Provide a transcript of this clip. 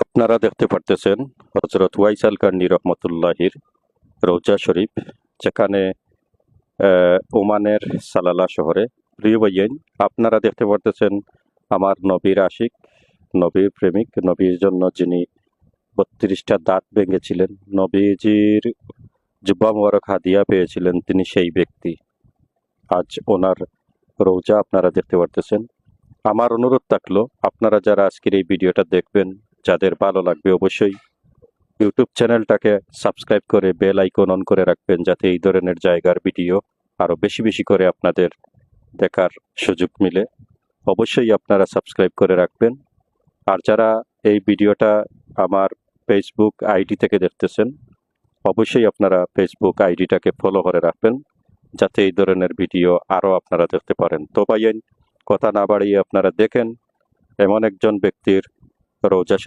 আপনারা দেখতে পারতেছেন হযরত ওয়াইস আল কার্নি রহমতুল্লাহির রওজা শরীফ, যেখানে ওমানের সালালা শহরে। প্রিয় ভাইয়েন, আপনারা দেখতে পারতেছেন আমার নবীর আশিক, নবীর প্রেমিক, নবীর জন্য যিনি ৩২টা দাঁত ভেঙেছিলেন, নবীজির জুব্বা মোবারক হাদিয়া পেয়েছিলেন, তিনি সেই ব্যক্তি। আজ ওনার রওজা আপনারা দেখতে পারতেছেন। আমার অনুরোধ থাকলো, আপনারা যারা আজকের এই ভিডিওটা দেখবেন, যাদের ভালো লাগবে, অবশ্যই ইউটিউব চ্যানেলটাকে সাবস্ক্রাইব করে বেল আইকন অন করে রাখবেন, যাতে এই ধরনের জায়গার ভিডিও আরো বেশি বেশি করে আপনাদের দেখার সুযোগ মিলে। অবশ্যই আপনারা সাবস্ক্রাইব করে রাখবেন। আর যারা এই ভিডিওটা আমার ফেসবুক আইডি থেকে দেখতেছেন, অবশ্যই আপনারা ফেসবুক আইডিটাকে ফলো করে রাখবেন, যাতে এই ধরনের ভিডিও আরো আপনারা দেখতে পারেন। তো ভাইয়েন, কথা না বাড়িয়ে আপনারা দেখেন এমন একজন ব্যক্তির রওজা